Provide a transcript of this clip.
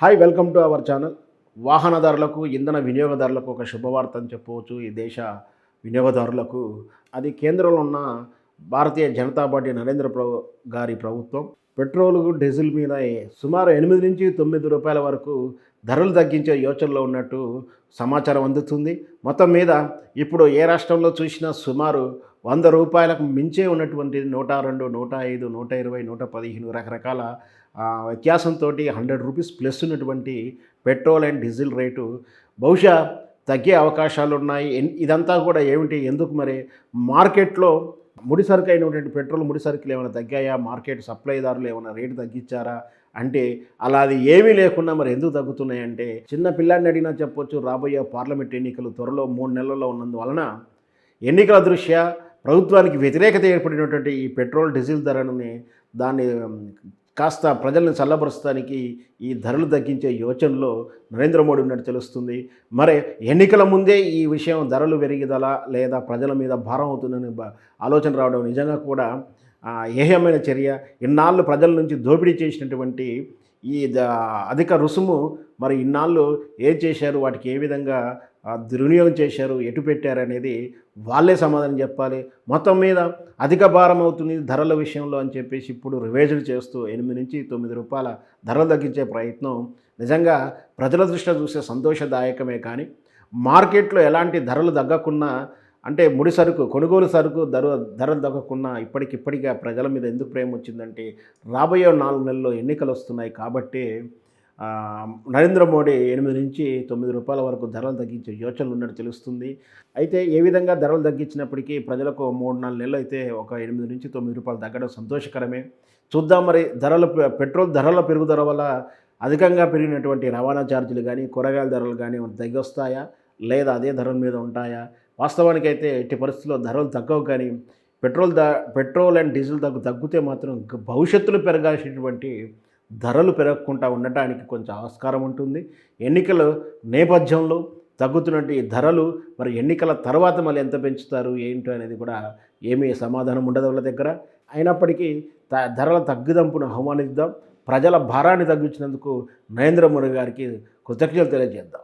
Hi welcome to our channel. వాహనదారులకు, ఇంధన వినియోగదారులకు ఒక శుభవార్త అని చెప్పవచ్చు. ఈ దేశ వినియోగదారులకు అది కేంద్రంలో ఉన్న భారతీయ జనతా పార్టీ గారి ప్రభుత్వం పెట్రోలు, డీజిల్ మీద సుమారు 8 నుంచి 9 రూపాయల వరకు ధరలు తగ్గించే యోచనలో ఉన్నట్టు సమాచారం అందుతుంది. మొత్తం మీద ఇప్పుడు ఏ రాష్ట్రంలో చూసినా సుమారు 100 రూపాయలకు మించే ఉన్నటువంటి 102, 105, 120, 115 రకరకాల వ్యత్యాసంతో 100 రూపీస్ ప్లస్ ఉన్నటువంటి పెట్రోల్ అండ్ డీజిల్ రేటు బహుశా తగ్గే అవకాశాలు ఉన్నాయి. ఇదంతా కూడా ఏమిటి, ఎందుకు మరి మార్కెట్లో ముడిసరుకు అయినటువంటి పెట్రోల్ ముడిసరుకులు ఏమైనా తగ్గాయా, మార్కెట్ సప్లైదారులు ఏమైనా రేటు తగ్గించారా అంటే అలా అది ఏమీ లేకుండా మరి ఎందుకు తగ్గుతున్నాయంటే, చిన్న పిల్లాడిని అడిగినా చెప్పొచ్చు, రాబోయే పార్లమెంట్ ఎన్నికలు త్వరలో 3 నెలల్లో ఉన్నందువలన ఎన్నికల దృష్ట్యా ప్రభుత్వానికి వ్యతిరేకత ఏర్పడినటువంటి ఈ పెట్రోల్ డీజిల్ ధరని దాన్ని కాస్త ప్రజల్ని చల్లబరుస్తానికి ఈ ధరలు తగ్గించే యోచనలో నరేంద్ర మోడీ ఉన్నట్టు తెలుస్తుంది. మరి ఎన్నికల ముందే ఈ విషయం ధరలు పెరిగిదలా లేదా ప్రజల మీద భారం అవుతుందని ఆలోచన రావడం నిజంగా కూడా ఏహ్యమైన చర్య. ఇన్నాళ్ళు ప్రజల నుంచి దోపిడీ చేసినటువంటి ఈ అధిక రుసుము మరి ఇన్నాళ్ళు ఏం చేశారు, వాటికి ఏ విధంగా దుర్వినియోగం చేశారు, ఎటు పెట్టారనేది వాళ్ళే సమాధానం చెప్పాలి. మొత్తం మీద అధిక భారం అవుతుంది ధరల విషయంలో అని చెప్పేసి ఇప్పుడు రివైజులు చేస్తూ 8 నుంచి 9 రూపాయల ధరలు తగ్గించే ప్రయత్నం నిజంగా ప్రజల దృష్ట్యా చూసే సంతోషదాయకమే. కానీ మార్కెట్లో ఎలాంటి ధరలు తగ్గకున్నా, అంటే ముడి సరుకు, కొనుగోలు సరుకు ధరలు తగ్గకుండా ఇప్పటికిప్పటిగా ప్రజల మీద ఎందుకు ప్రేమ వచ్చిందంటే, రాబోయే 4 నెలల్లో ఎన్నికలు వస్తున్నాయి కాబట్టి నరేంద్ర మోడీ 8 నుంచి 9 రూపాయల వరకు ధరలు తగ్గించే యోచనలు ఉన్నట్టు తెలుస్తుంది. అయితే ఏ విధంగా ధరలు తగ్గించినప్పటికీ ప్రజలకు 3-4 నెలలు అయితే ఒక 8 నుంచి 9 రూపాయలు తగ్గడం సంతోషకరమే. చూద్దాం మరి పెట్రోల్ ధరల పెరుగుదల వల్ల అధికంగా పెరిగినటువంటి రవాణా ఛార్జీలు కానీ, కూరగాయల ధరలు కానీ తగ్గొస్తాయా లేదా అదే ధరల మీద ఉంటాయా? వాస్తవానికైతే ఎట్టి పరిస్థితుల్లో ధరలు తగ్గవు. కానీ పెట్రోల్ అండ్ డీజిల్ తగ్గితే మాత్రం భవిష్యత్తులో పెరగాల్సినటువంటి ధరలు పెరగకుండా ఉండటానికి కొంచెం ఆస్కారం ఉంటుంది. ఎన్నికల నేపథ్యంలో తగ్గుతున్నట్టు ఈ ధరలు మరి ఎన్నికల తర్వాత మళ్ళీ ఎంత పెంచుతారు ఏంటో అనేది కూడా ఏమీ సమాధానం ఉండదు వాళ్ళ దగ్గర. అయినప్పటికీ ధరల తగ్గుదంపును ఆహ్వానిద్దాం. ప్రజల భారాన్ని తగ్గించినందుకు నరేంద్ర మోడీ గారికి కృతజ్ఞతలు తెలియజేద్దాం.